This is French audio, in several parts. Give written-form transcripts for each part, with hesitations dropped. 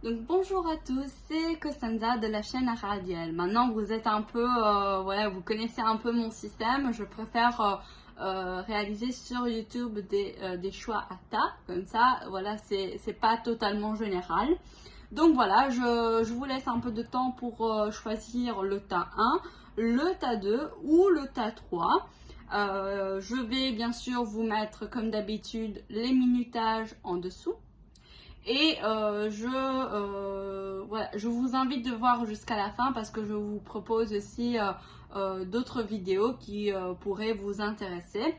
Donc bonjour à tous, c'est Costanza de la chaîne Aradiel. Maintenant vous êtes un peu, voilà, vous connaissez un peu mon système. Je préfère réaliser sur YouTube des choix à tas, comme ça, voilà, c'est pas totalement général. Donc voilà, je vous laisse un peu de temps pour choisir le tas 1, le tas 2 ou le tas 3. Je vais bien sûr vous mettre comme d'habitude les minutages en dessous. Et voilà, je vous invite de voir jusqu'à la fin parce que je vous propose aussi d'autres vidéos qui pourraient vous intéresser.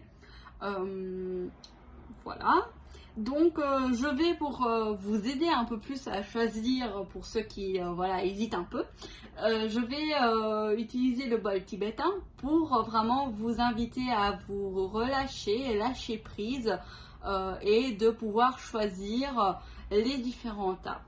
Voilà. Donc je vais pour vous aider un peu plus à choisir pour ceux qui voilà, hésitent un peu. Je vais utiliser le bol tibétain pour vraiment vous inviter à vous relâcher et lâcher prise et de pouvoir choisir les différents tas.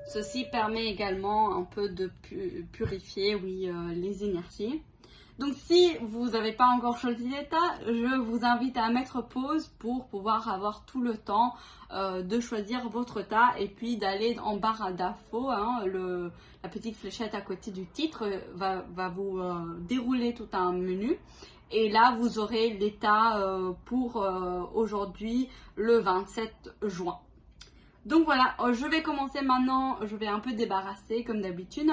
Ceci permet également un peu de purifier, oui, les énergies. Donc si vous n'avez pas encore choisi les tas, je vous invite à mettre pause pour pouvoir avoir tout le temps de choisir votre tas et puis d'aller en barre d'infos. Hein, la petite fléchette à côté du titre va vous dérouler tout un menu. Et là, vous aurez les tas pour aujourd'hui, le 27 juin. Donc voilà, je vais commencer maintenant, je vais un peu débarrasser comme d'habitude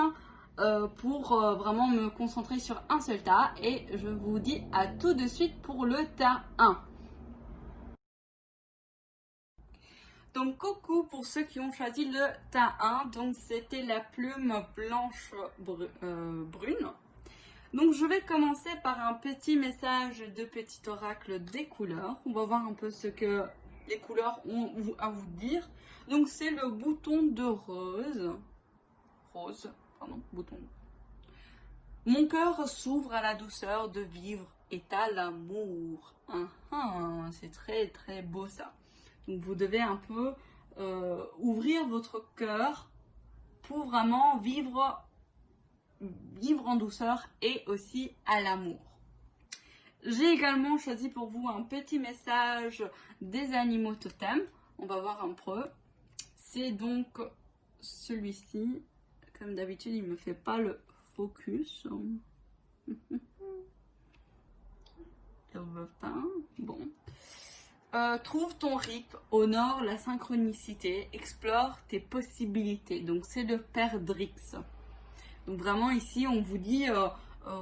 pour vraiment me concentrer sur un seul tas et je vous dis à tout de suite pour le tas 1. Donc coucou pour ceux qui ont choisi le tas 1, donc c'était la plume blanche brune. Donc je vais commencer par un petit message de petit oracle des couleurs. On va voir un peu ce que les couleurs ont à vous dire. Donc c'est le bouton de rose, pardon, bouton. Mon cœur s'ouvre à la douceur de vivre et à l'amour. C'est très très beau ça. Donc vous devez un peu ouvrir votre cœur pour vraiment vivre en douceur et aussi à l'amour. J'ai également choisi pour vous un petit message des animaux totems. On va voir un peu. C'est donc celui-ci. Comme d'habitude, il ne me fait pas le focus. Il ne veut pas. Bon. Trouve ton rythme, honore la synchronicité, explore tes possibilités. Donc c'est le père Drix. Donc vraiment ici, on vous dit...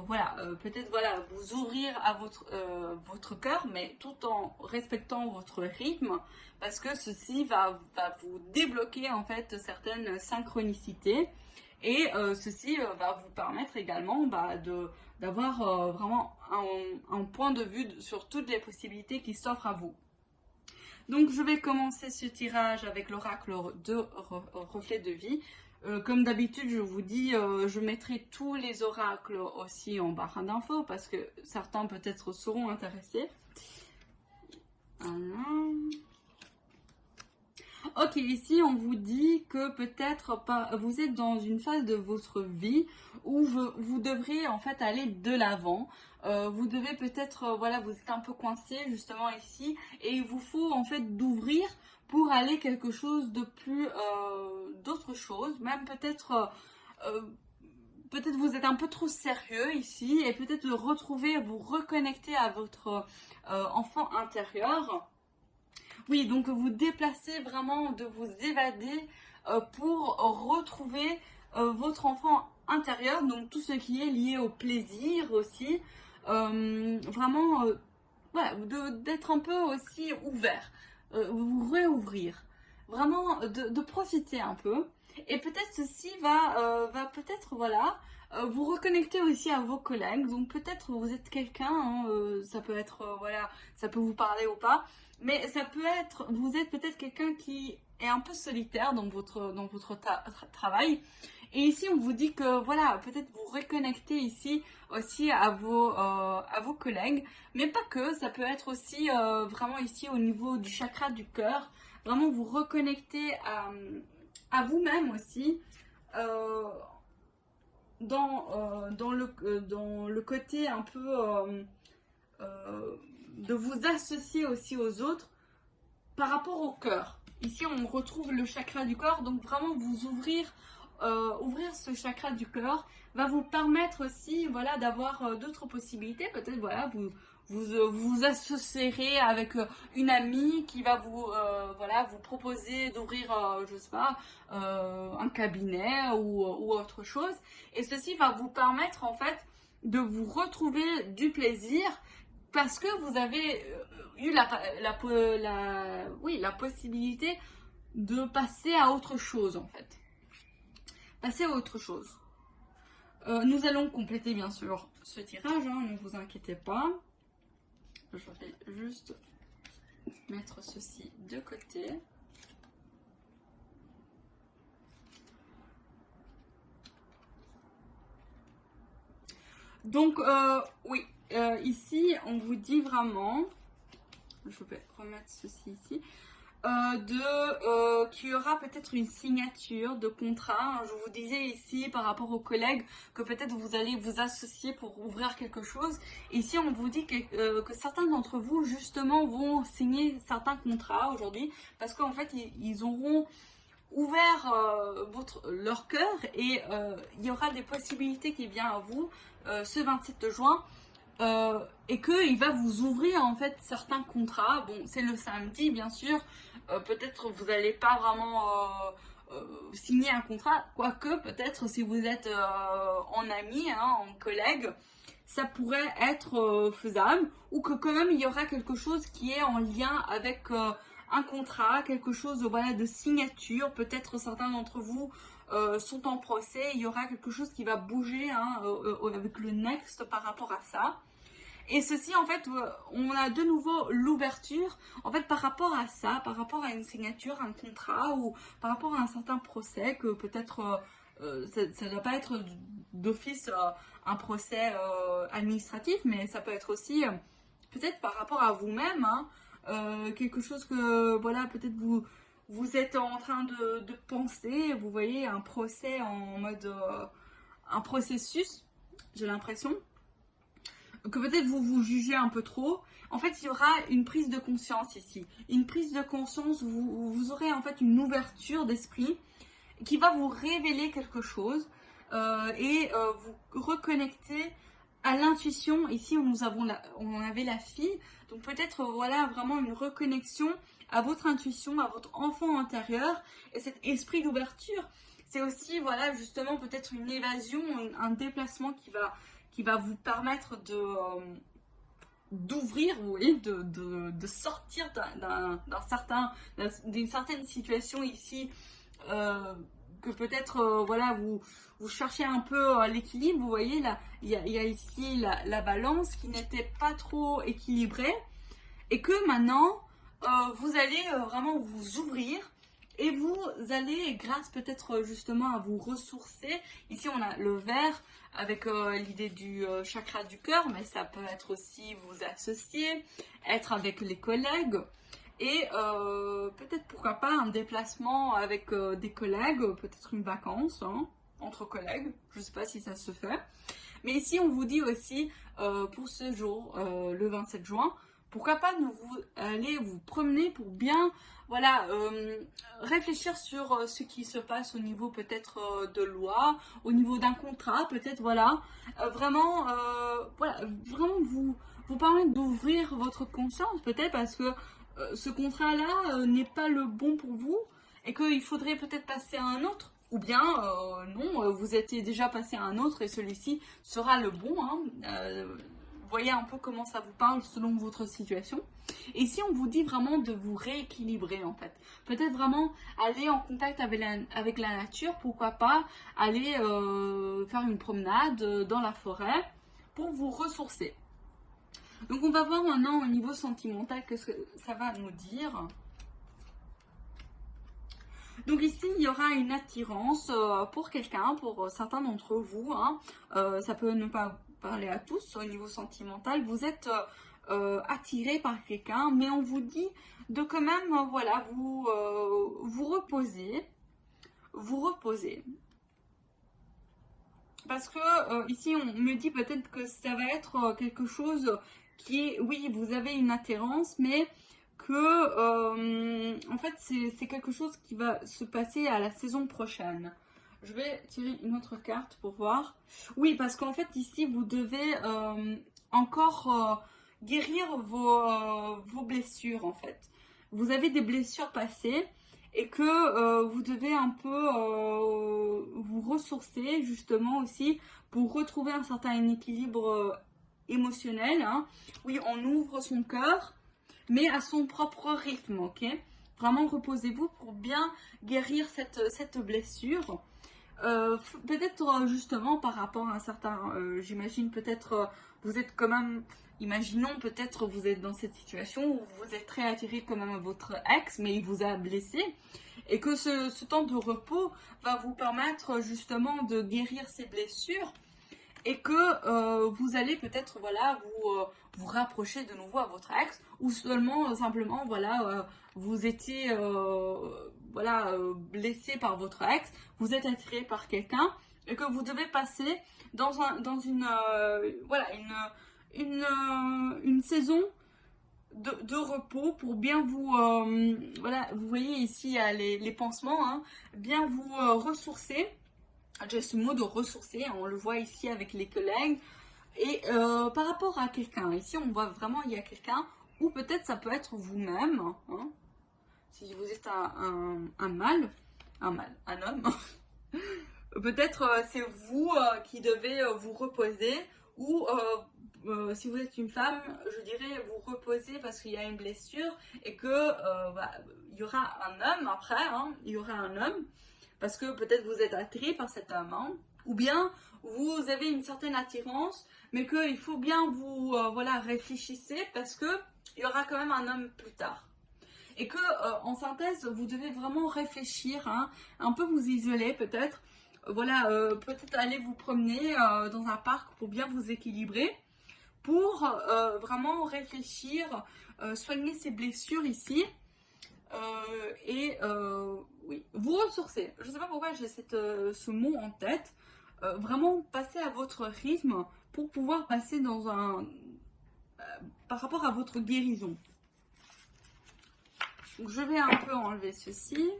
voilà, peut-être voilà, vous ouvrir à votre cœur, mais tout en respectant votre rythme, parce que ceci va vous débloquer en fait certaines synchronicités, et ceci va vous permettre également d'avoir vraiment un point de vue sur toutes les possibilités qui s'offrent à vous. Donc je vais commencer ce tirage avec l'oracle de reflet de vie. Comme d'habitude, je vous dis, je mettrai tous les oracles aussi en barre d'infos parce que certains peut-être seront intéressés. Voilà. Ok, ici on vous dit que peut-être vous êtes dans une phase de votre vie où vous devrez en fait aller de l'avant. Vous devez peut-être, voilà, vous êtes un peu coincé justement ici et il vous faut en fait d'ouvrir pour aller quelque chose de plus, d'autre chose, même peut-être vous êtes un peu trop sérieux ici et peut-être vous reconnecter à votre enfant intérieur. Oui, donc vous déplacez vraiment, de vous évader pour retrouver votre enfant intérieur, donc tout ce qui est lié au plaisir aussi, vraiment voilà, d'être un peu aussi ouvert. Vous réouvrir, vraiment de profiter un peu. Et peut-être ceci va peut-être, voilà, vous reconnecter aussi à vos collègues. Donc peut-être vous êtes quelqu'un, hein, ça peut être, voilà, ça peut vous parler ou pas. Mais ça peut être, vous êtes peut-être quelqu'un qui est un peu solitaire dans votre travail. Et ici, on vous dit que voilà, peut-être vous reconnecter ici aussi à vos collègues, mais pas que, ça peut être aussi vraiment ici au niveau du chakra du cœur, vraiment vous reconnecter à vous-même aussi, dans le côté un peu de vous associer aussi aux autres par rapport au cœur. Ici, on retrouve le chakra du corps, donc vraiment vous ouvrir ce chakra du cœur va vous permettre aussi, voilà, d'avoir d'autres possibilités. Peut-être, voilà, vous associerez avec une amie qui va voilà, vous proposer d'ouvrir, je sais pas, un cabinet ou autre chose. Et ceci va vous permettre, en fait, de vous retrouver du plaisir parce que vous avez eu la possibilité de passer à autre chose, en fait. Passer à autre chose. Nous allons compléter, bien sûr, ce tirage, hein, ne vous inquiétez pas. Je vais juste mettre ceci de côté. Donc, oui, ici, on vous dit vraiment, je vais remettre ceci ici, qu'il y aura peut-être une signature de contrat. Je vous disais ici par rapport aux collègues que peut-être vous allez vous associer pour ouvrir quelque chose. Ici, on vous dit que certains d'entre vous justement vont signer certains contrats aujourd'hui parce qu'en fait, ils auront ouvert leur cœur et il y aura des possibilités qui viennent à vous ce 27 juin. Et qu'il va vous ouvrir en fait certains contrats. Bon, c'est le samedi bien sûr, peut-être vous n'allez pas vraiment signer un contrat, quoique peut-être si vous êtes en ami, hein, en collègue, ça pourrait être faisable, ou que quand même il y aura quelque chose qui est en lien avec un contrat, quelque chose voilà, de signature. Peut-être certains d'entre vous sont en procès, il y aura quelque chose qui va bouger hein, avec le next par rapport à ça. Et ceci, en fait, on a de nouveau l'ouverture, en fait, par rapport à ça, par rapport à une signature, un contrat, ou par rapport à un certain procès, que peut-être, ça ne doit pas être d'office un procès administratif, mais ça peut être aussi, peut-être par rapport à vous-même, hein, quelque chose que, voilà, peut-être vous êtes en train de penser, vous voyez, un procès en mode, un processus, j'ai l'impression. Que peut-être vous jugez un peu trop. En fait, il y aura une prise de conscience ici. Une prise de conscience, vous aurez en fait une ouverture d'esprit qui va vous révéler quelque chose et vous reconnecter à l'intuition. Ici, on avait la fille. Donc peut-être, voilà, vraiment une reconnexion à votre intuition, à votre enfant intérieur. Et cet esprit d'ouverture, c'est aussi, voilà, justement, peut-être une évasion, un déplacement qui va vous permettre d'ouvrir, vous voyez, de sortir d'une certaine situation ici, que peut-être, voilà, vous cherchez un peu l'équilibre, vous voyez, là, il y a ici la balance qui n'était pas trop équilibrée, et que maintenant, vous allez vraiment vous ouvrir, et vous allez, grâce peut-être justement à vous ressourcer, ici on a le vert avec l'idée du chakra du cœur, mais ça peut être aussi vous associer, être avec les collègues, et peut-être pourquoi pas un déplacement avec des collègues, peut-être une vacance hein, entre collègues, je ne sais pas si ça se fait. Mais ici on vous dit aussi pour ce jour, le 27 juin, pourquoi pas aller vous promener pour bien voilà, réfléchir sur ce qui se passe au niveau peut-être de loi, au niveau d'un contrat, peut-être voilà, vraiment vous permettre d'ouvrir votre conscience, peut-être parce que ce contrat-là n'est pas le bon pour vous et qu'il faudrait peut-être passer à un autre. Ou bien, non, vous étiez déjà passé à un autre et celui-ci sera le bon. Hein, voyez un peu comment ça vous parle selon votre situation. Et ici, on vous dit vraiment de vous rééquilibrer en fait. Peut-être vraiment aller en contact avec la nature, pourquoi pas aller faire une promenade dans la forêt pour vous ressourcer. Donc on va voir maintenant au niveau sentimental que ça va nous dire. Donc ici, il y aura une attirance pour quelqu'un, pour certains d'entre vous, hein. Ça peut ne pas parler à tous au niveau sentimental. Vous êtes attiré par quelqu'un, mais on vous dit de quand même, voilà, vous reposer. Vous reposer. Parce que ici, on me dit peut-être que ça va être quelque chose qui est, oui, vous avez une attirance, mais que, en fait, c'est quelque chose qui va se passer à la saison prochaine. Je vais tirer une autre carte pour voir. Oui, parce qu'en fait, ici, vous devez encore guérir vos blessures, en fait. Vous avez des blessures passées et que vous devez un peu vous ressourcer justement aussi pour retrouver un certain équilibre émotionnel, hein. Oui, on ouvre son cœur, mais à son propre rythme, ok? Vraiment, reposez-vous pour bien guérir cette blessure. Peut-être justement par rapport à un certain, j'imagine peut-être vous êtes quand même, imaginons peut-être vous êtes dans cette situation où vous êtes très attiré quand même à votre ex, mais il vous a blessé, et que ce temps de repos va vous permettre justement de guérir ces blessures, et que vous allez peut-être voilà vous rapprocher de nouveau à votre ex, ou seulement simplement voilà vous étiez voilà blessé par votre ex, vous êtes attiré par quelqu'un et que vous devez passer dans une voilà une saison de repos pour bien vous voilà, vous voyez ici il y a les pansements, hein, bien vous ressourcer. J'ai ce mot de ressourcer, on le voit ici avec les collègues. Et par rapport à quelqu'un, ici on voit vraiment il y a quelqu'un, ou peut-être ça peut être vous-même, hein, si vous êtes un mâle, un homme, peut-être c'est vous qui devez vous reposer, ou si vous êtes une femme, je dirais vous reposer parce qu'il y a une blessure et que bah, il y aura un homme après, hein, il y aura un homme. Parce que peut-être vous êtes attiré par cet homme, hein, ou bien vous avez une certaine attirance, mais qu'il faut bien vous voilà, réfléchissez parce que il y aura quand même un homme plus tard. Et que en synthèse, vous devez vraiment réfléchir, hein, un peu vous isoler peut-être, voilà, peut-être aller vous promener dans un parc pour bien vous équilibrer, pour vraiment réfléchir, soigner ces blessures ici. Et oui, vous ressourcer. Je ne sais pas pourquoi j'ai ce mot en tête. Vraiment passer à votre rythme pour pouvoir passer dans un par rapport à votre guérison. Donc, je vais un peu enlever ceci.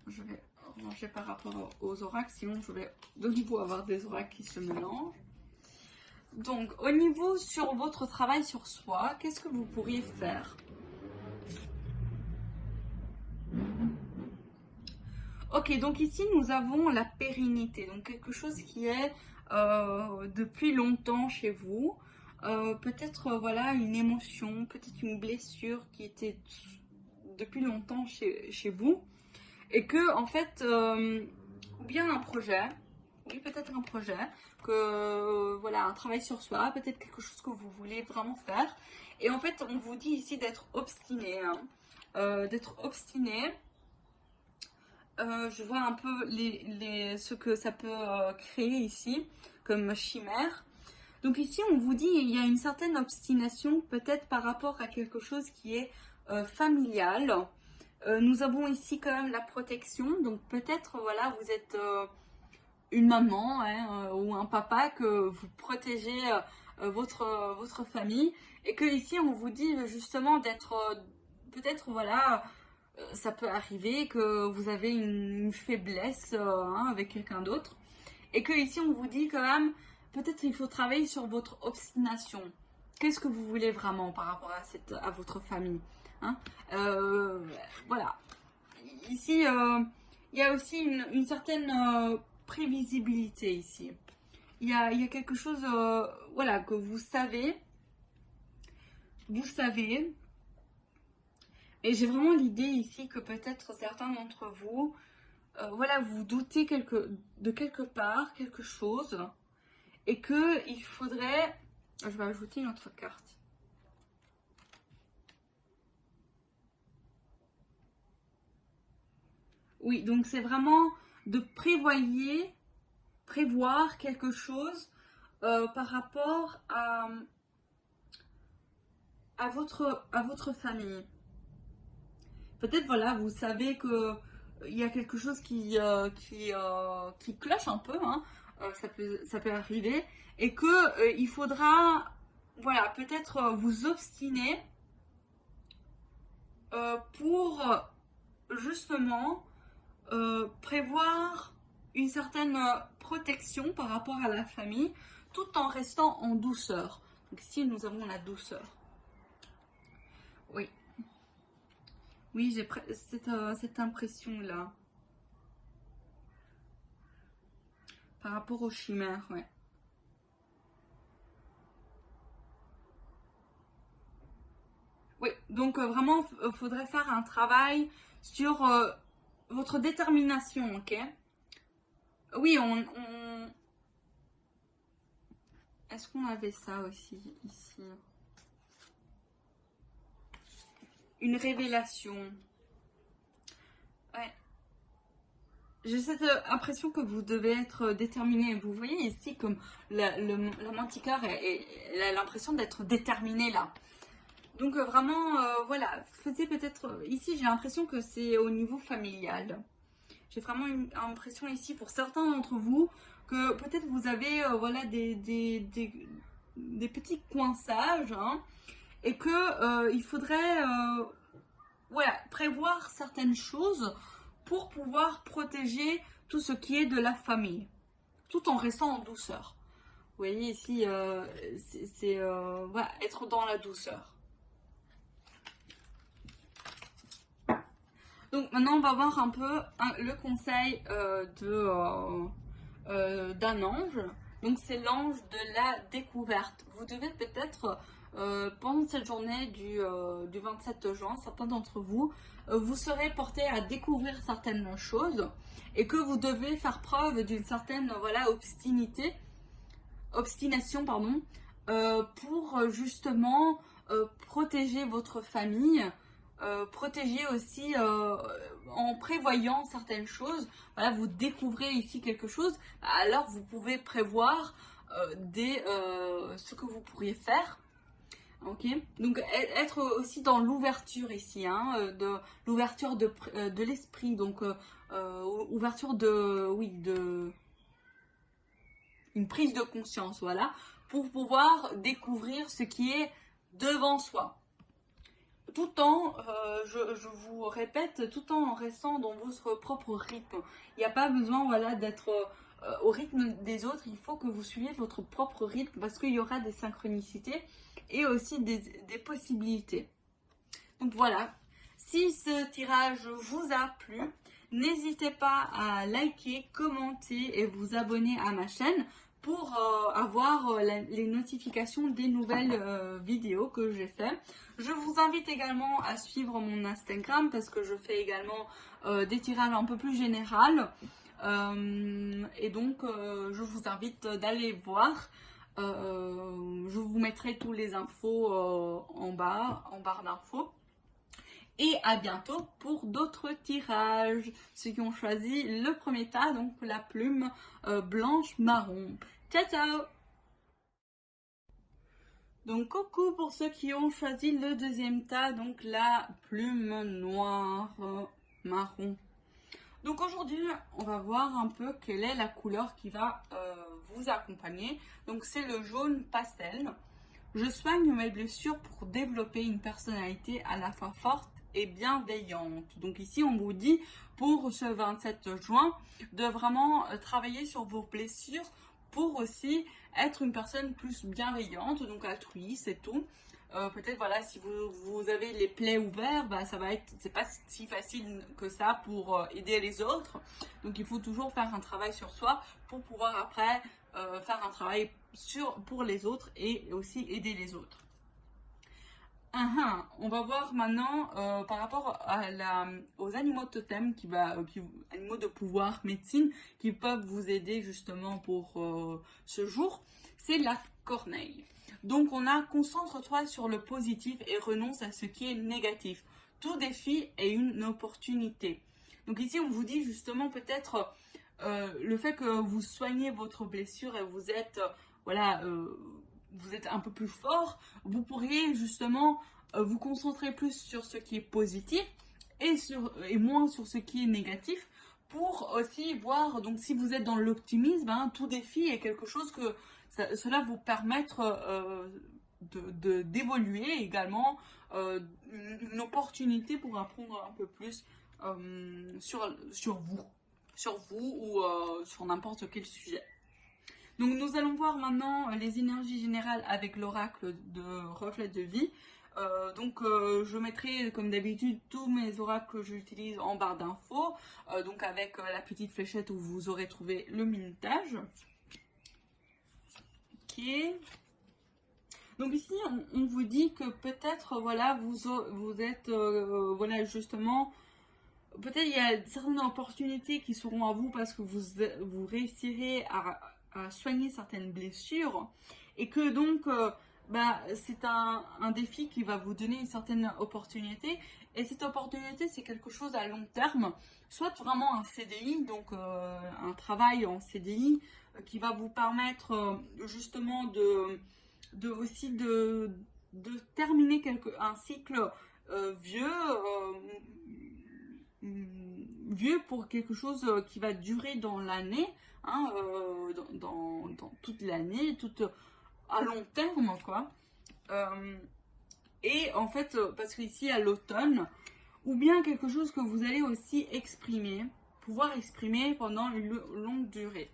Je vais ranger par rapport aux oracles, sinon je vais de nouveau avoir des oracles qui se mélangent. Donc, au niveau sur votre travail sur soi, qu'est-ce que vous pourriez faire? Ok, donc ici nous avons la pérennité, donc quelque chose qui est depuis longtemps chez vous, peut-être voilà une émotion, peut-être une blessure qui était depuis longtemps chez vous, et que en fait, ou bien un projet, oui peut-être un projet, que voilà un travail sur soi, peut-être quelque chose que vous voulez vraiment faire, et en fait on vous dit ici d'être obstiné, hein, d'être obstiné. Je vois un peu ce que ça peut créer ici comme chimère. Donc ici, on vous dit il y a une certaine obstination peut-être par rapport à quelque chose qui est familial. Nous avons ici quand même la protection. Donc peut-être, voilà, vous êtes une maman, hein, ou un papa que vous protégez votre famille. Et que ici, on vous dit justement d'être peut-être, voilà, ça peut arriver que vous avez une faiblesse hein, avec quelqu'un d'autre, et que ici on vous dit quand même peut-être il faut travailler sur votre obstination. Qu'est-ce que vous voulez vraiment par rapport à votre famille, hein, voilà. Ici il y a aussi une certaine prévisibilité ici. Il y a quelque chose voilà que vous savez. Et j'ai vraiment l'idée ici que peut-être certains d'entre vous, voilà, vous doutez de quelque part, quelque chose, et que il faudrait... Je vais ajouter une autre carte. Oui, donc c'est vraiment de prévoir quelque chose par rapport à votre famille. Peut-être, voilà, vous savez que il y a quelque chose qui cloche un peu, hein, ça peut arriver, et que il faudra, voilà, peut-être vous obstiner pour justement prévoir une certaine protection par rapport à la famille, tout en restant en douceur. Donc ici, nous avons la douceur. Oui. Oui, j'ai cette impression-là. Par rapport aux chimères, ouais. Oui, donc vraiment, il faudrait faire un travail sur votre détermination, ok? Oui, est-ce qu'on avait ça aussi ici? Une révélation. Ouais. J'ai cette impression que vous devez être déterminé. Vous voyez ici comme la manticore, elle a l'impression d'être déterminée là. Donc vraiment, voilà, faisait peut-être... Ici, j'ai l'impression que c'est au niveau familial. J'ai vraiment une impression ici pour certains d'entre vous que peut-être vous avez voilà, des petits coinçages, hein, et que il faudrait voilà, prévoir certaines choses pour pouvoir protéger tout ce qui est de la famille, tout en restant en douceur. Vous voyez ici, c'est voilà, être dans la douceur. Donc maintenant, on va voir un peu le conseil d'un ange. Donc c'est l'ange de la découverte. Vous devez peut-être, pendant cette journée du 27 juin, certains d'entre vous, vous serez portés à découvrir certaines choses et que vous devez faire preuve d'une certaine voilà, obstination, pardon, pour justement protéger votre famille. Protéger aussi en prévoyant certaines choses. Voilà, vous découvrez ici quelque chose, alors vous pouvez prévoir ce que vous pourriez faire. Ok, donc être aussi dans l'ouverture ici, hein, de l'ouverture de l'esprit, donc ouverture de une prise de conscience, voilà, pour pouvoir découvrir ce qui est devant soi. Tout en, je vous répète, tout en restant dans votre propre rythme. Il n'y a pas besoin voilà, d'être au rythme des autres, il faut que vous suiviez votre propre rythme parce qu'il y aura des synchronicités et aussi des possibilités. Donc voilà, si ce tirage vous a plu, n'hésitez pas à liker, commenter et vous abonner à ma chaîne pour avoir les notifications des nouvelles vidéos que j'ai fait. Je vous invite également à suivre mon Instagram parce que je fais également des tirages un peu plus généraux. Et donc, je vous invite d'aller voir. Je vous mettrai tous les infos en barre d'infos. Et à bientôt pour d'autres tirages. Ceux qui ont choisi le premier tas, donc la plume blanche marron. Ciao ciao! Donc coucou pour ceux qui ont choisi le deuxième tas, donc la plume noire marron. Donc aujourd'hui, on va voir un peu quelle est la couleur qui va vous accompagner. Donc c'est le jaune pastel. Je soigne mes blessures pour développer une personnalité à la fois forte et bienveillante. Donc ici, on vous dit pour ce 27 juin de vraiment travailler sur vos blessures pour aussi être une personne plus bienveillante, donc altruiste et tout. Peut-être voilà, si vous avez les plaies ouverts, bah, c'est pas si facile que ça pour aider les autres. Donc il faut toujours faire un travail sur soi pour pouvoir après faire un travail pour les autres et aussi aider les autres. On va voir maintenant par rapport aux animaux totems, animaux de pouvoir, médecine, qui peuvent vous aider justement pour ce jour. C'est la corneille. Donc on a concentre-toi sur le positif et renonce à ce qui est négatif. Tout défi est une opportunité. Donc ici, on vous dit justement peut-être le fait que vous soignez votre blessure et vous êtes, voilà, vous êtes un peu plus fort, vous pourriez justement vous concentrer plus sur ce qui est positif et moins sur ce qui est négatif pour aussi voir, donc si vous êtes dans l'optimisme, hein, tout défi est quelque chose que cela vous permettre d'évoluer également, une opportunité pour apprendre un peu plus sur vous ou sur n'importe quel sujet. Donc nous allons voir maintenant les énergies générales avec l'oracle de reflet de vie. Je mettrai comme d'habitude tous mes oracles que j'utilise en barre d'infos, donc avec la petite fléchette où vous aurez trouvé le minutage. Ok. Donc ici on vous dit que peut-être voilà vous êtes voilà justement, peut-être il y a certaines opportunités qui seront à vous parce que vous réussirez à soigner certaines blessures et que donc c'est un défi qui va vous donner une certaine opportunité, et cette opportunité c'est quelque chose à long terme, soit vraiment un CDI, donc un travail en CDI qui va vous permettre justement de terminer un cycle vieux pour quelque chose qui va durer dans l'année, hein, dans toute l'année, à long terme, quoi. Et en fait, parce qu'ici à l'automne, ou bien quelque chose que vous allez aussi pouvoir exprimer pendant une longue durée.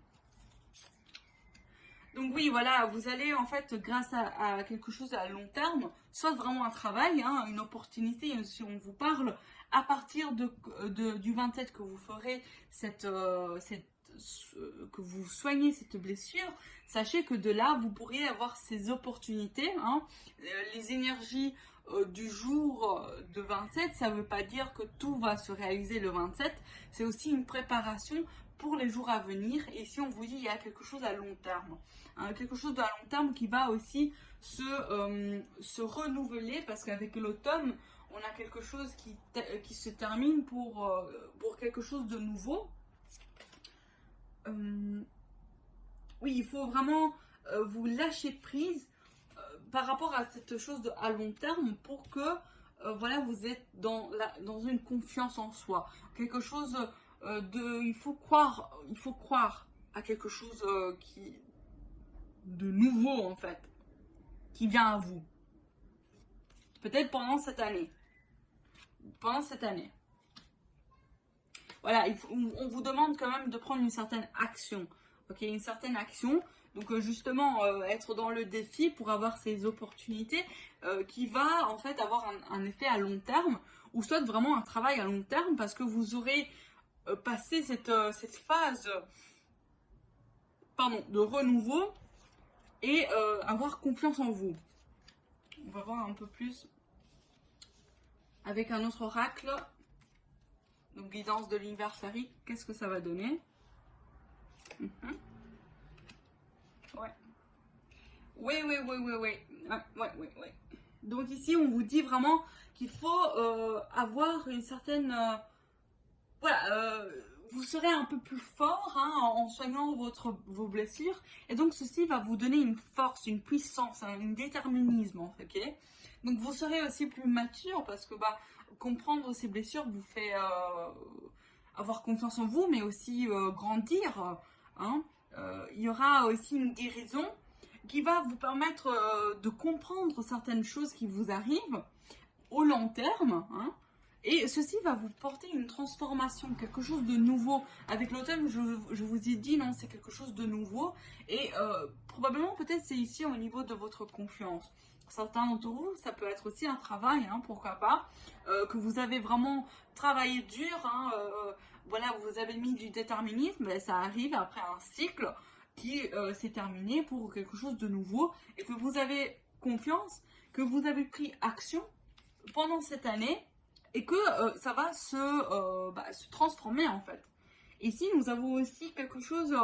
Donc oui, voilà, vous allez en fait, grâce à quelque chose à long terme, soit vraiment un travail, hein, une opportunité, si on vous parle, à partir du 27 que vous ferez que vous soignez cette blessure, sachez que de là, vous pourriez avoir ces opportunités, hein. Les énergies du jour de 27, ça ne veut pas dire que tout va se réaliser le 27, c'est aussi une préparation pour les jours à venir. Et ici on vous dit il y a quelque chose à long terme, hein, quelque chose à long terme qui va aussi se renouveler, parce qu'avec l'automne on a quelque chose qui se termine pour quelque chose de nouveau. Oui, il faut vraiment vous lâcher prise par rapport à cette chose à long terme pour que voilà, vous êtes dans une confiance en soi, quelque chose il faut croire à quelque chose de nouveau en fait, qui vient à vous. Peut-être pendant cette année. Voilà, on vous demande quand même de prendre une certaine action. Ok, une certaine action. Donc justement, être dans le défi pour avoir ces opportunités qui va en fait avoir un effet à long terme, ou soit vraiment un travail à long terme, parce que vous aurez passé cette phase de renouveau et avoir confiance en vous. On va voir un peu plus avec un autre oracle. Donc guidance de l'univers sphérique, qu'est-ce que ça va donner? Ouais. Ouais. Donc ici, on vous dit vraiment qu'il faut avoir une certaine... vous serez un peu plus fort, hein, en soignant vos blessures. Et donc ceci va vous donner une force, une puissance, hein, un déterminisme, ok. Donc vous serez aussi plus mature, parce que comprendre ces blessures vous fait avoir confiance en vous, mais aussi grandir, hein. Il y aura aussi une guérison qui va vous permettre de comprendre certaines choses qui vous arrivent au long terme, hein. Et ceci va vous porter une transformation, quelque chose de nouveau. Avec l'automne, je vous ai dit, non, c'est quelque chose de nouveau. Et probablement, peut-être, c'est ici au niveau de votre confiance. Certains d'entre vous, ça peut être aussi un travail, hein, pourquoi pas, que vous avez vraiment travaillé dur, hein, voilà, vous avez mis du déterminisme, mais ça arrive après un cycle qui s'est terminé pour quelque chose de nouveau, et que vous avez confiance, que vous avez pris action pendant cette année, et que ça va se transformer en fait. Ici, nous avons aussi quelque chose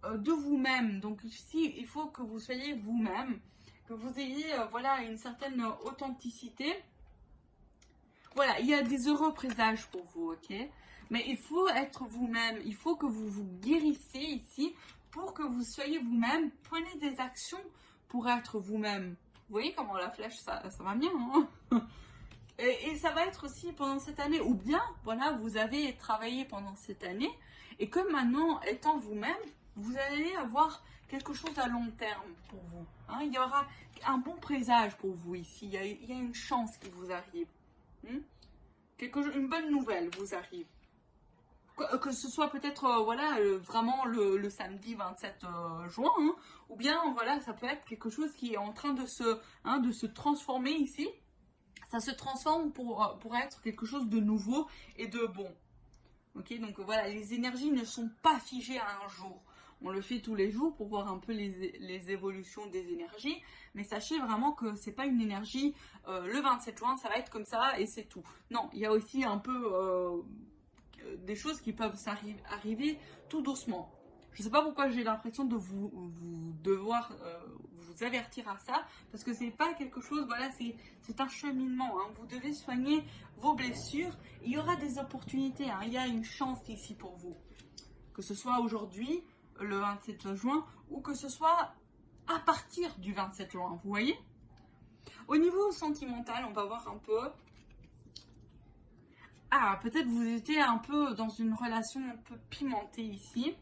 de vous-même. Donc ici, il faut que vous soyez vous-même, que vous ayez voilà, une certaine authenticité. Voilà, il y a des heureux présages pour vous, ok. Mais il faut être vous-même. Il faut que vous vous guérissiez ici pour que vous soyez vous-même. Prenez des actions pour être vous-même. Vous voyez comment la flèche, ça va bien, hein? Et ça va être aussi pendant cette année. Ou bien, voilà, vous avez travaillé pendant cette année et que maintenant, étant vous-même, vous allez avoir quelque chose à long terme pour vous. Hein? Il y aura un bon présage pour vous ici. Il y a une chance qui vous arrive. Une bonne nouvelle vous arrive. Que ce soit peut-être voilà, vraiment le samedi 27 juin, hein, ou bien voilà, ça peut être quelque chose qui est en train de se transformer ici. Ça se transforme pour être quelque chose de nouveau et de bon. Ok, donc voilà, les énergies ne sont pas figées à un jour. On le fait tous les jours pour voir un peu les évolutions des énergies. Mais sachez vraiment que c'est pas une énergie, le 27 juin, ça va être comme ça et c'est tout. Non, il y a aussi un peu des choses qui peuvent arriver tout doucement. Je ne sais pas pourquoi j'ai l'impression de vous devoir vous avertir à ça, parce que c'est pas quelque chose, voilà, c'est un cheminement. Hein. Vous devez soigner vos blessures. Il y aura des opportunités. Hein. Il y a une chance ici pour vous. Que ce soit aujourd'hui, le 27 juin, ou que ce soit à partir du 27 juin. Vous voyez? Au niveau sentimental, on va voir un peu. Ah, peut-être vous étiez un peu dans une relation un peu pimentée ici.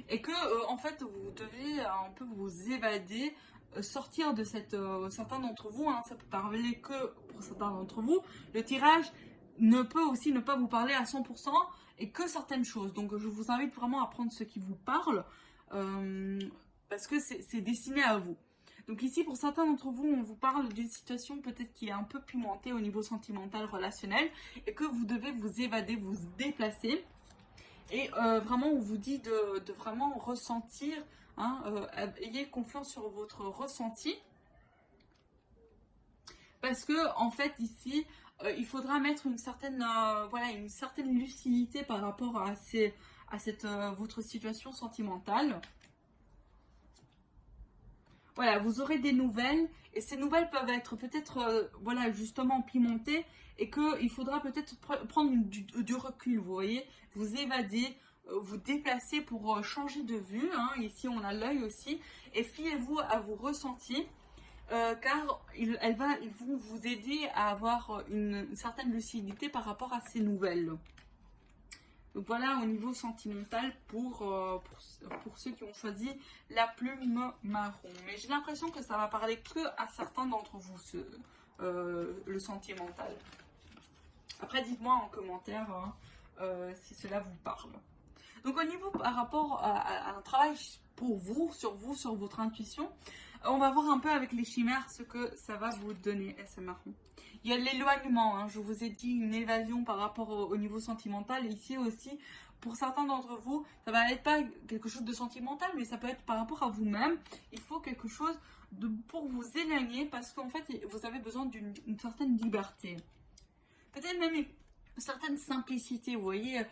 Et que, en fait, vous devez un peu vous évader, sortir de cette... certains d'entre vous, hein, ça peut parler que pour certains d'entre vous, le tirage ne peut aussi ne pas vous parler à 100% et que certaines choses. Donc, je vous invite vraiment à prendre ce qui vous parle, parce que c'est destiné à vous. Donc ici, pour certains d'entre vous, on vous parle d'une situation peut-être qui est un peu pimentée au niveau sentimental, relationnel, et que vous devez vous évader, vous déplacer. Et vraiment, on vous dit de vraiment ressentir, hein, ayez confiance sur votre ressenti. Parce que, en fait, ici, il faudra mettre une certaine, voilà, une certaine lucidité par rapport à votre situation sentimentale. Voilà, vous aurez des nouvelles et ces nouvelles peuvent être peut-être, voilà, justement pimentées et qu'il faudra peut-être prendre du recul, vous voyez, vous évader, vous déplacer pour changer de vue, hein. Ici on a l'œil aussi, et fiez-vous à vos ressentis, car ils vont vous aider à avoir une certaine lucidité par rapport à ces nouvelles. Donc voilà au niveau sentimental pour ceux qui ont choisi la plume marron. Mais j'ai l'impression que ça va parler que à certains d'entre vous, le sentimental. Après, dites-moi en commentaire hein, si cela vous parle. Donc au niveau par rapport à un travail pour vous, sur votre intuition, on va voir un peu avec les chimères ce que ça va vous donner, SM marron. Il y a l'éloignement, hein, je vous ai dit une évasion par rapport au niveau sentimental. Ici aussi, pour certains d'entre vous, ça va être pas quelque chose de sentimental, mais ça peut être par rapport à vous-même. Il faut quelque chose pour vous éloigner parce qu'en fait, vous avez besoin d'une certaine liberté. Peut-être même une certaine simplicité, vous voyez.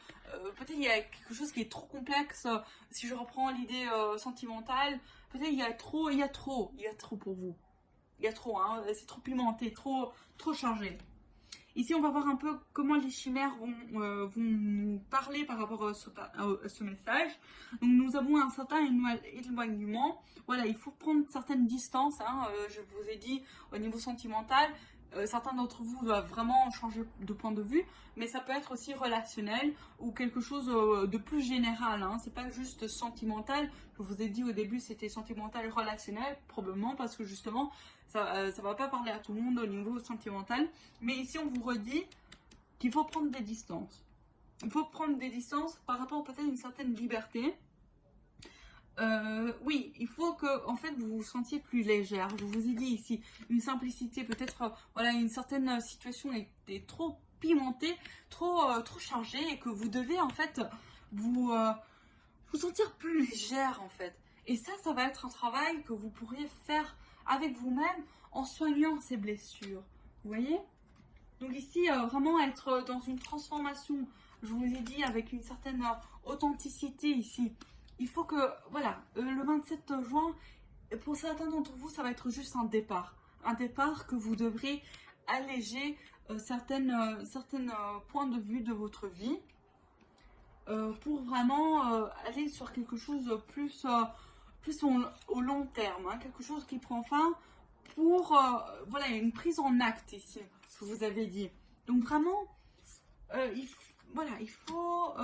Peut-être il y a quelque chose qui est trop complexe. Si je reprends l'idée sentimentale, peut-être il y a trop pour vous. Il y a trop, hein, c'est trop pimenté, trop chargé. Ici, on va voir un peu comment les chimères vont nous parler par rapport à ce message. Donc, nous avons un certain éloignement. Voilà, il faut prendre certaines distances. Hein, je vous ai dit, au niveau sentimental, certains d'entre vous doivent vraiment changer de point de vue, mais ça peut être aussi relationnel ou quelque chose de plus général. Hein. C'est pas juste sentimental. Je vous ai dit au début, c'était sentimental et relationnel, probablement parce que justement, ça va pas parler à tout le monde au niveau sentimental. Mais ici, on vous redit qu'il faut prendre des distances. Il faut prendre des distances par rapport peut-être à une certaine liberté. Oui, il faut que en fait vous vous sentiez plus légère. Je vous ai dit ici une simplicité, peut-être voilà une certaine situation est trop pimentée, trop chargée et que vous devez en fait vous sentir plus légère en fait. Et ça va être un travail que vous pourriez faire avec vous-même en soignant ces blessures. Vous voyez? Donc ici vraiment être dans une transformation. Je vous ai dit avec une certaine authenticité ici. Il faut que, voilà, le 27 juin, pour certains d'entre vous, ça va être juste un départ. Un départ que vous devrez alléger certains points de vue de votre vie. pour vraiment aller sur quelque chose de plus, au long terme, hein, quelque chose qui prend fin pour, voilà, une prise en acte ici, que vous avez dit. Donc vraiment, voilà, il faut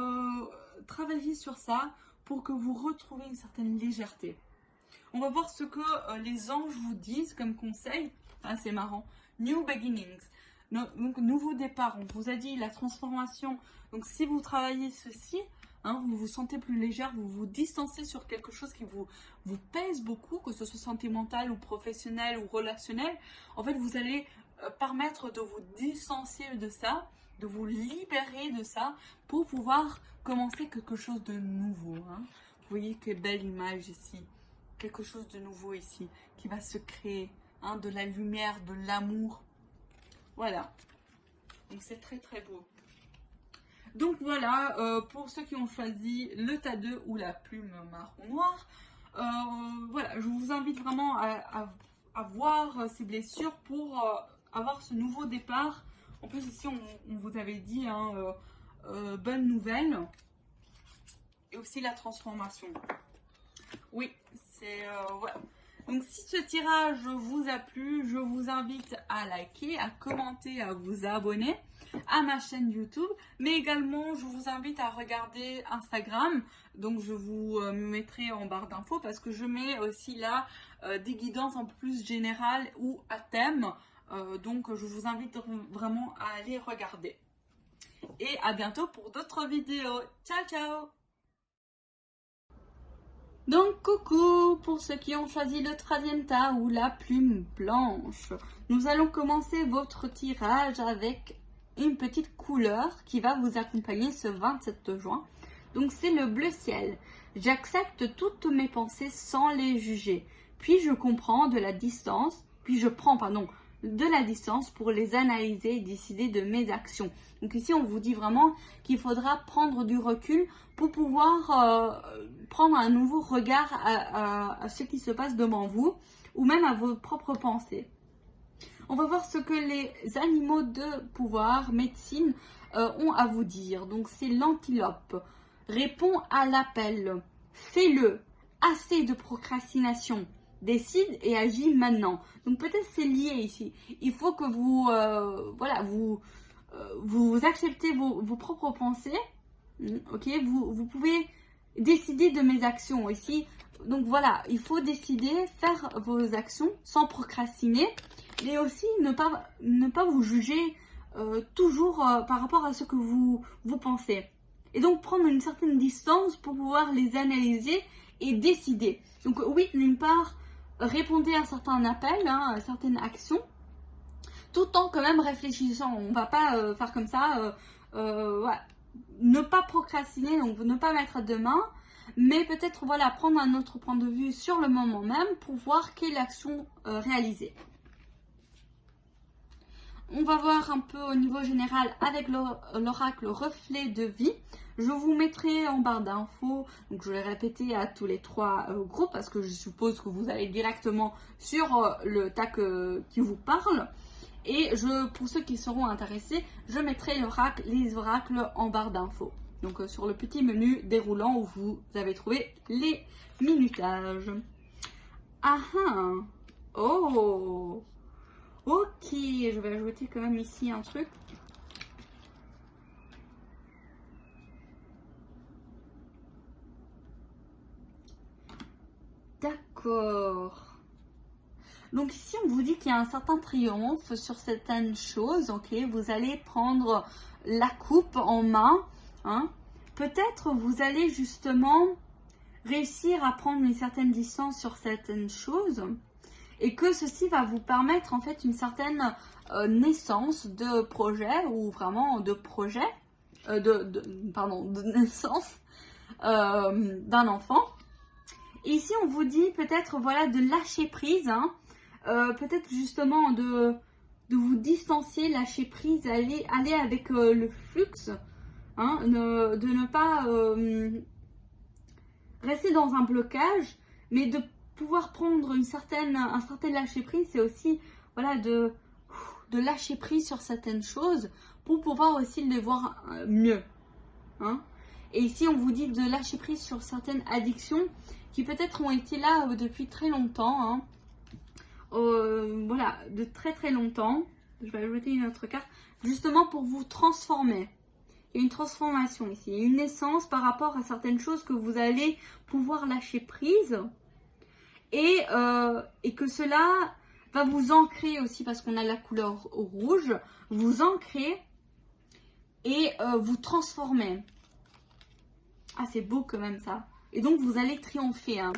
travailler sur ça pour que vous retrouviez une certaine légèreté. On va voir ce que les anges vous disent comme conseil. Ah, c'est marrant. New beginnings. Donc, nouveau départ. On vous a dit la transformation. Donc, si vous travaillez ceci, hein, vous vous sentez plus légère, vous vous distancez sur quelque chose qui vous pèse beaucoup, que ce soit sentimental ou professionnel ou relationnel. En fait, vous allez permettre de vous distancier de ça, de vous libérer de ça pour pouvoir commencer quelque chose de nouveau. Hein. Vous voyez quelle belle image ici. Quelque chose de nouveau ici qui va se créer, hein, de la lumière, de l'amour. Voilà. Donc c'est très très beau. Donc voilà, pour ceux qui ont choisi le tas 2 ou la plume marron noir, voilà, je vous invite vraiment à voir ces blessures pour avoir ce nouveau départ. En plus ici on vous avait dit, hein, bonne nouvelle. Et aussi la transformation. Oui, c'est voilà. Donc si ce tirage vous a plu, je vous invite à liker, à commenter, à vous abonner à ma chaîne YouTube. Mais également, je vous invite à regarder Instagram. Donc je vous mettrai en barre d'infos parce que je mets aussi là des guidances en plus générales ou à thème. Donc je vous invite vraiment à aller regarder. Et à bientôt pour d'autres vidéos. Ciao, ciao! Donc coucou pour ceux qui ont choisi le 13e tas ou la plume blanche. Nous allons commencer votre tirage avec une petite couleur qui va vous accompagner ce 27 juin. Donc c'est le bleu ciel. J'accepte toutes mes pensées sans les juger. Puis je comprends de la distance, puis je prends, pardon, de la distance pour les analyser et décider de mes actions. Donc ici, on vous dit vraiment qu'il faudra prendre du recul pour pouvoir prendre un nouveau regard à ce qui se passe devant vous ou même à vos propres pensées. On va voir ce que les animaux de pouvoir, médecine, ont à vous dire. Donc c'est l'antilope. Réponds à l'appel. Fais-le. Assez de procrastination. Décide et agis maintenant. Donc peut-être c'est lié ici. Il faut que vous, voilà, vous acceptez vos propres pensées. Ok, vous pouvez décider de mes actions ici. Donc voilà, il faut décider, faire vos actions sans procrastiner. Et aussi ne pas vous juger toujours par rapport à ce que vous pensez. Et donc prendre une certaine distance pour pouvoir les analyser et décider. Donc oui, d'une part, répondez à certains appels, hein, à certaines actions, tout en quand même réfléchissant. On ne va pas faire comme ça, voilà. Ne pas procrastiner, donc ne pas mettre à demain, mais peut-être voilà, prendre un autre point de vue sur le moment même pour voir quelle action réaliser. On va voir un peu au niveau général avec l'oracle reflet de vie. Je vous mettrai en barre d'infos, donc je vais répéter à tous les 3 groupes parce que je suppose que vous allez directement sur le tas qui vous parle. Et pour ceux qui seront intéressés, je mettrai les oracles en barre d'infos. Donc sur le petit menu déroulant où vous avez trouvé les minutages. Ah ah! Oh! Ok, je vais ajouter quand même ici un truc. D'accord. Donc ici, on vous dit qu'il y a un certain triomphe sur certaines choses. Ok, vous allez prendre la coupe en main. Hein. Peut-être vous allez justement réussir à prendre une certaine distance sur certaines choses. Et que ceci va vous permettre en fait une certaine naissance de projet ou vraiment de projet, de naissance d'un enfant. Et ici on vous dit peut-être voilà de lâcher prise, hein, peut-être justement de vous distancier, lâcher prise, aller avec le flux, hein, de ne pas rester dans un blocage, mais de pouvoir prendre un certain lâcher prise, c'est aussi voilà de lâcher prise sur certaines choses pour pouvoir aussi les voir mieux. Hein. Et ici, on vous dit de lâcher prise sur certaines addictions qui peut-être ont été là depuis très longtemps. Hein. Voilà, de très très longtemps. Je vais ajouter une autre carte. Justement pour vous transformer. Il y a une transformation ici. Une naissance par rapport à certaines choses que vous allez pouvoir lâcher prise. Et que cela va vous ancrer aussi parce qu'on a la couleur rouge. Vous ancrer et vous transformer. Ah, c'est beau quand même ça. Et donc, vous allez triompher. Hein.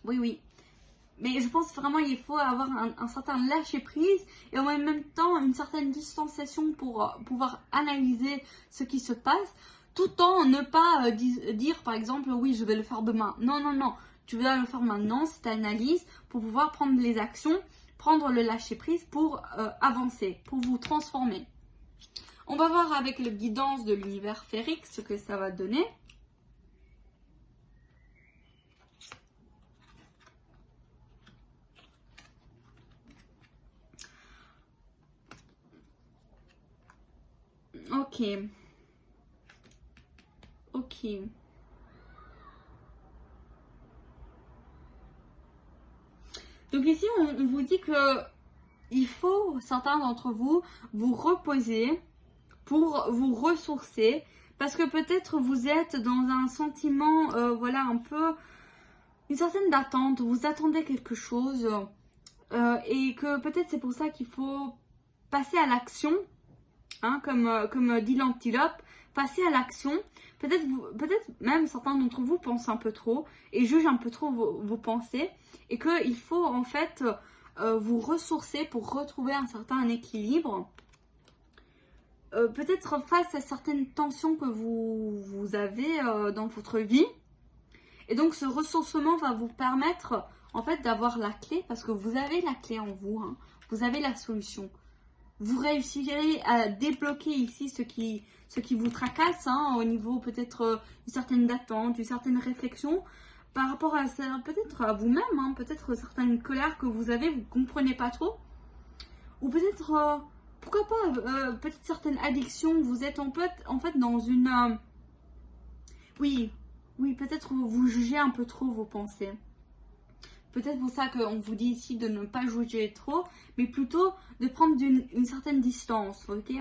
Oui, oui. Mais je pense vraiment qu'il faut avoir un certain lâcher-prise et en même temps une certaine distanciation pour pouvoir analyser ce qui se passe, tout en ne pas dire, par exemple, oui, je vais le faire demain. Non, non, non. Tu vas le faire maintenant, cette analyse, pour pouvoir prendre les actions, prendre le lâcher-prise pour avancer, pour vous transformer. On va voir avec le guidance de l'univers féerique ce que ça va donner. Ok. Ok. Donc ici, on vous dit que il faut, certains d'entre vous, vous reposer pour vous ressourcer. Parce que peut-être vous êtes dans un sentiment, voilà, un peu, une certaine d'attente. Vous attendez quelque chose. Et que peut-être c'est pour ça qu'il faut passer à l'action. Hein, comme dit l'antilope, passer à l'action. Peut-être même certains d'entre vous pensent un peu trop et jugent un peu trop vos pensées et qu'il faut en fait vous ressourcer pour retrouver un certain équilibre. Peut-être face à certaines tensions que vous avez dans votre vie. Et donc ce ressourcement va vous permettre en fait d'avoir la clé parce que vous avez la clé en vous. Hein, vous avez la solution. Vous réussirez à débloquer ici ce qui vous tracasse hein, au niveau peut-être une certaine attente, une certaine réflexion par rapport à peut-être à vous-même, hein, peut-être certaines colères que vous avez, vous ne comprenez pas trop. Ou peut-être, pourquoi pas, peut-être certaines addictions, vous êtes en fait dans une... oui, peut-être vous jugez un peu trop vos pensées. Peut-être pour ça qu'on vous dit ici de ne pas juger trop, mais plutôt de prendre une certaine distance. Okay,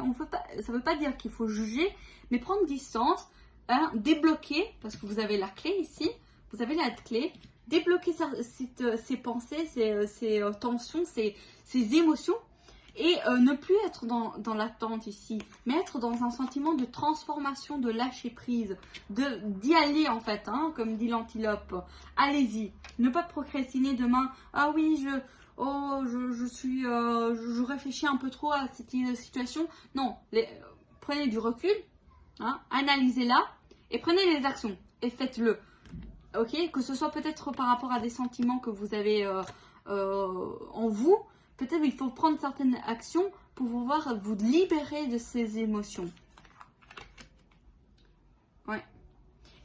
ça ne veut pas dire qu'il faut juger, mais prendre distance, hein, débloquer, parce que vous avez la clé ici, vous avez la clé, débloquer ces pensées, ces tensions, ces émotions, et ne plus être dans l'attente ici, mais être dans un sentiment de transformation, de lâcher prise, d'y aller en fait, hein, comme dit l'antilope. Allez-y, ne pas procrastiner demain. Ah oui, je réfléchis un peu trop à cette situation. Non, prenez du recul, hein, analysez-la et prenez les actions et faites-le. Ok, que ce soit peut-être par rapport à des sentiments que vous avez en vous. Peut-être qu'il faut prendre certaines actions pour pouvoir vous libérer de ces émotions. Ouais.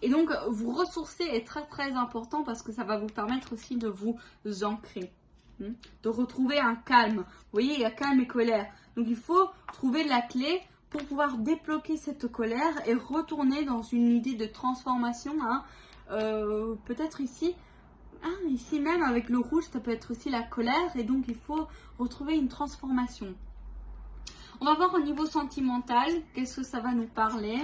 Et donc, vous ressourcer est très très important parce que ça va vous permettre aussi de vous ancrer. De retrouver un calme. Vous voyez, il y a calme et colère. Donc, il faut trouver la clé pour pouvoir débloquer cette colère et retourner dans une idée de transformation. Hein. Peut-être ici... Ah, ici même avec le rouge, ça peut être aussi la colère et donc il faut retrouver une transformation. On va voir au niveau sentimental, qu'est-ce que ça va nous parler.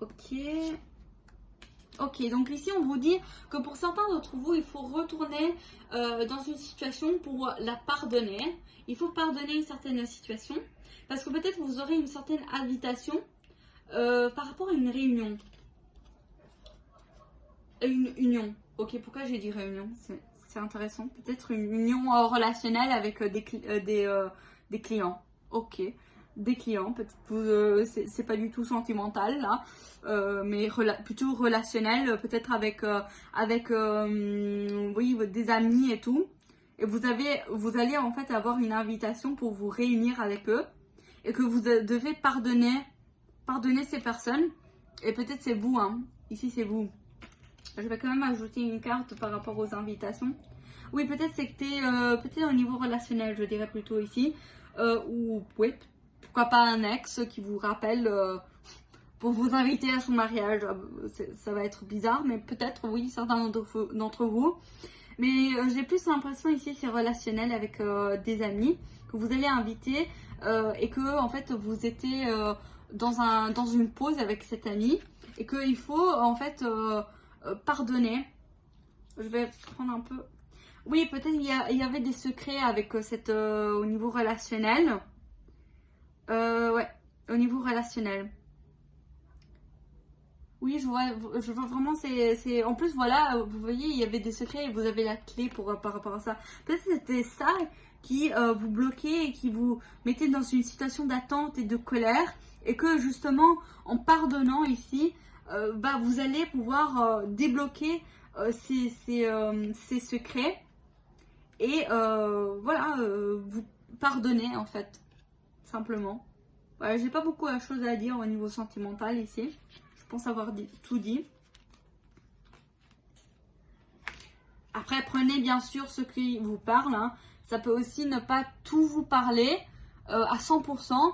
Ok. Ok, donc ici on vous dit que pour certains d'entre vous, il faut retourner dans une situation pour la pardonner. Il faut pardonner une certaine situation parce que peut-être vous aurez une certaine invitation. Par rapport à une réunion. Une union. Ok, pourquoi j'ai dit réunion? C'est intéressant. Peut-être une union relationnelle avec des clients. Ok. Des clients. Peut-être c'est pas du tout sentimental là. Mais plutôt relationnel. Peut-être avec oui, des amis et tout. Et vous allez en fait avoir une invitation pour vous réunir avec eux. Et que vous devez pardonner ces personnes et peut-être c'est vous, hein. Ici c'est vous. Je vais quand même ajouter une carte par rapport aux invitations. Oui, peut-être c'était peut-être au niveau relationnel, je dirais plutôt ici. Ou oui, pourquoi pas un ex qui vous rappelle pour vous inviter à son mariage. Ça va être bizarre, mais peut-être oui, certains d'entre vous. Mais j'ai plus l'impression ici c'est relationnel avec des amis que vous allez inviter et que en fait vous étiez dans une pause avec cet ami et qu'il faut en fait pardonner. Je vais prendre un peu. Oui, peut-être il y avait des secrets avec au niveau relationnel. Ouais, au niveau relationnel. Oui, je vois vraiment, en plus, voilà, vous voyez, il y avait des secrets et vous avez la clé par rapport à ça. Peut-être que c'était ça qui vous bloquait et qui vous mettait dans une situation d'attente et de colère. Et que justement, en pardonnant ici, vous allez pouvoir débloquer ces secrets. Et voilà, vous pardonnez en fait, simplement. Voilà, j'ai pas beaucoup de choses à dire au niveau sentimental ici. Je pense avoir tout dit. Après, prenez bien sûr ce qui vous parle. Hein. Ça peut aussi ne pas tout vous parler à 100%,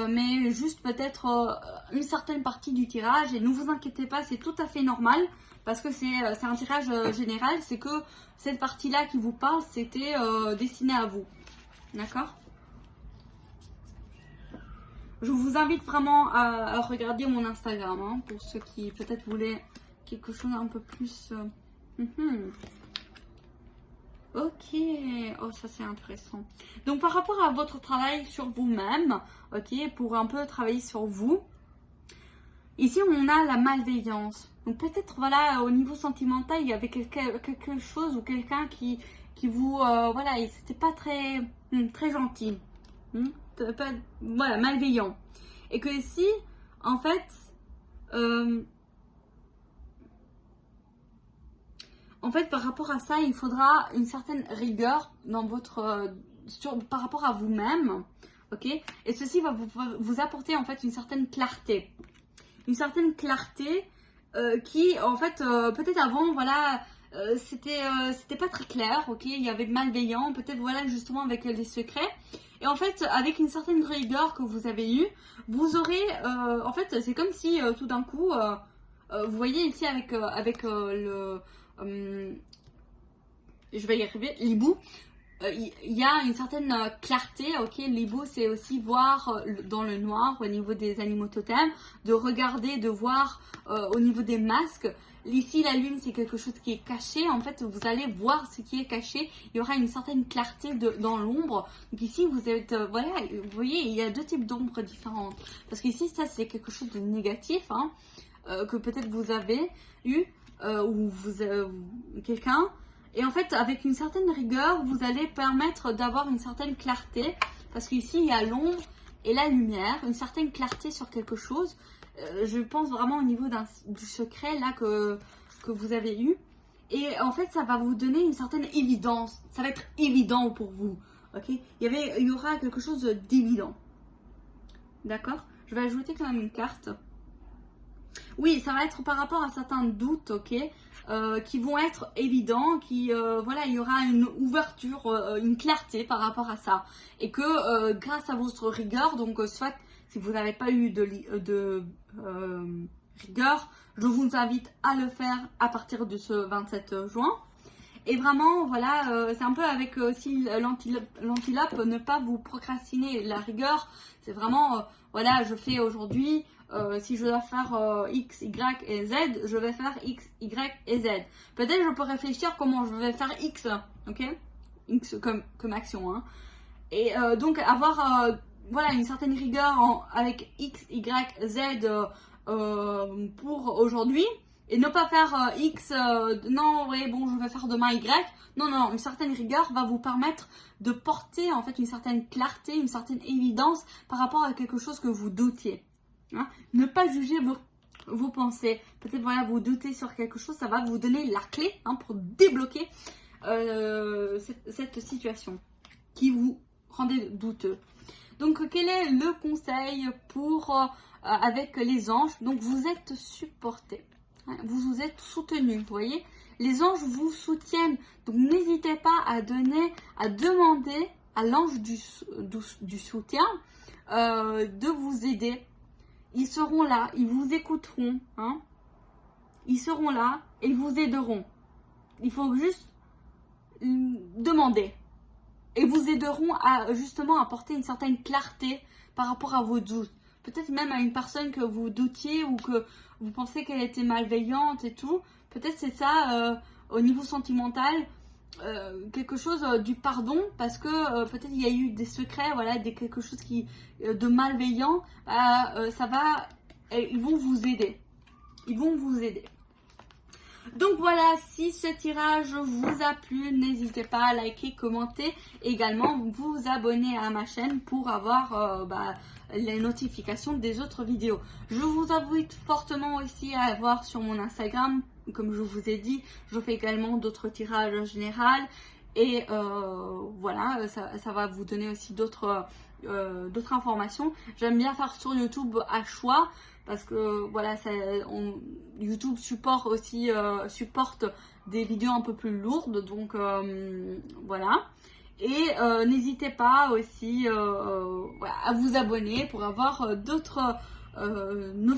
mais juste peut-être une certaine partie du tirage. Et ne vous inquiétez pas, c'est tout à fait normal parce que c'est un tirage général. C'est que cette partie-là qui vous parle, c'était destiné à vous. D'accord ? Je vous invite vraiment à regarder mon Instagram, hein, pour ceux qui peut-être voulaient quelque chose un peu plus... Ok, oh ça c'est intéressant. Donc par rapport à votre travail sur vous-même, ok, pour un peu travailler sur vous, ici on a la malveillance. Donc peut-être voilà, au niveau sentimental, il y avait quelque chose ou quelqu'un qui vous... voilà, c'était pas très gentil. Voilà, malveillant. Et que ici, en fait, par rapport à ça, il faudra une certaine rigueur dans par rapport à vous-même, ok. Et ceci va vous apporter en fait une certaine clarté, qui en fait peut-être avant, voilà. C'était pas très clair, ok, il y avait malveillant, peut-être voilà justement avec les secrets. Et en fait, avec une certaine rigueur que vous avez eue, vous aurez, en fait, c'est comme si tout d'un coup, vous voyez ici avec je vais y arriver, l'hibou, il y a une certaine clarté, ok, l'hibou c'est aussi voir dans le noir au niveau des animaux totems, de regarder, de voir au niveau des masques. Ici, la lune, c'est quelque chose qui est caché. En fait, vous allez voir ce qui est caché. Il y aura une certaine clarté dans l'ombre. Donc ici, vous êtes... voilà, vous voyez, il y a deux types d'ombres différentes. Parce qu'ici, ça, c'est quelque chose de négatif, hein, que peut-être vous avez eu, ou quelqu'un. Et en fait, avec une certaine rigueur, vous allez permettre d'avoir une certaine clarté. Parce qu'ici, il y a l'ombre et la lumière. Une certaine clarté sur quelque chose. Je pense vraiment au niveau du secret là que vous avez eu. Et en fait, ça va vous donner une certaine évidence. Ça va être évident pour vous. Ok, il y aura quelque chose d'évident. D'accord. Je vais ajouter quand même une carte. Oui, ça va être par rapport à certains doutes, ok, qui vont être évidents, voilà, il y aura une ouverture, une clarté par rapport à ça. Et que grâce à votre rigueur, donc soit si vous n'avez pas eu de rigueur, je vous invite à le faire à partir de ce 27 juin. Et vraiment, voilà, c'est un peu avec aussi l'antilope, ne pas vous procrastiner. La rigueur, c'est vraiment, voilà, je fais aujourd'hui, si je dois faire X, Y et Z, je vais faire X, Y et Z. Peut-être je peux réfléchir comment je vais faire X, ok, X comme action, hein. Et donc avoir, voilà, une certaine rigueur avec X, Y, Z pour aujourd'hui. Et ne pas faire X, non, ouais, bon, je vais faire demain Y. Non, non, une certaine rigueur va vous permettre de porter en fait une certaine clarté, une certaine évidence par rapport à quelque chose que vous doutiez. Hein. Ne pas juger vos pensées. Peut-être, voilà, vous doutez sur quelque chose, ça va vous donner la clé, hein, pour débloquer cette situation qui vous rendait douteux. Donc, quel est le conseil pour avec les anges? Donc, vous êtes supporté. Vous vous êtes soutenu, vous voyez, les anges vous soutiennent, donc n'hésitez pas à demander à l'ange du soutien de vous aider. Ils seront là, ils vous écouteront, hein. Ils seront là et ils vous aideront. Il faut juste demander. Et vous aideront à justement apporter une certaine clarté par rapport à vos doutes. Peut-être même à une personne que vous doutiez ou que vous pensez qu'elle était malveillante et tout. Peut-être c'est ça au niveau sentimental. Quelque chose du pardon, parce que peut-être il y a eu des secrets, voilà, quelque chose de malveillant. Ils vont vous aider. Ils vont vous aider. Donc voilà, si ce tirage vous a plu, n'hésitez pas à liker, commenter, également vous abonner à ma chaîne pour avoir les notifications des autres vidéos. Je vous invite fortement aussi à voir sur mon Instagram, comme je vous ai dit, je fais également d'autres tirages en général et voilà, ça va vous donner aussi d'autres informations. J'aime bien faire sur YouTube à choix. Parce que voilà, YouTube supporte des vidéos un peu plus lourdes, donc voilà. Et n'hésitez pas aussi à vous abonner pour avoir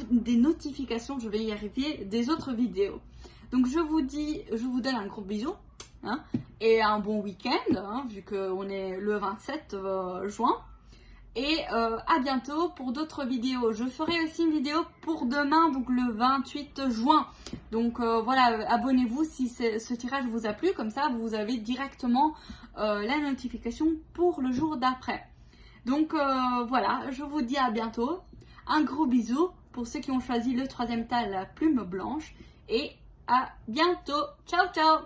des notifications, je vais y arriver, des autres vidéos. Donc je vous donne un gros bisou, hein, et un bon week-end, hein, vu qu'on est le 27 juin. Et à bientôt pour d'autres vidéos. Je ferai aussi une vidéo pour demain, donc le 28 juin. Donc voilà, abonnez-vous si ce tirage vous a plu. Comme ça, vous avez directement la notification pour le jour d'après. Donc voilà, je vous dis à bientôt. Un gros bisou pour ceux qui ont choisi le troisième tas, la plume blanche. Et à bientôt. Ciao, ciao!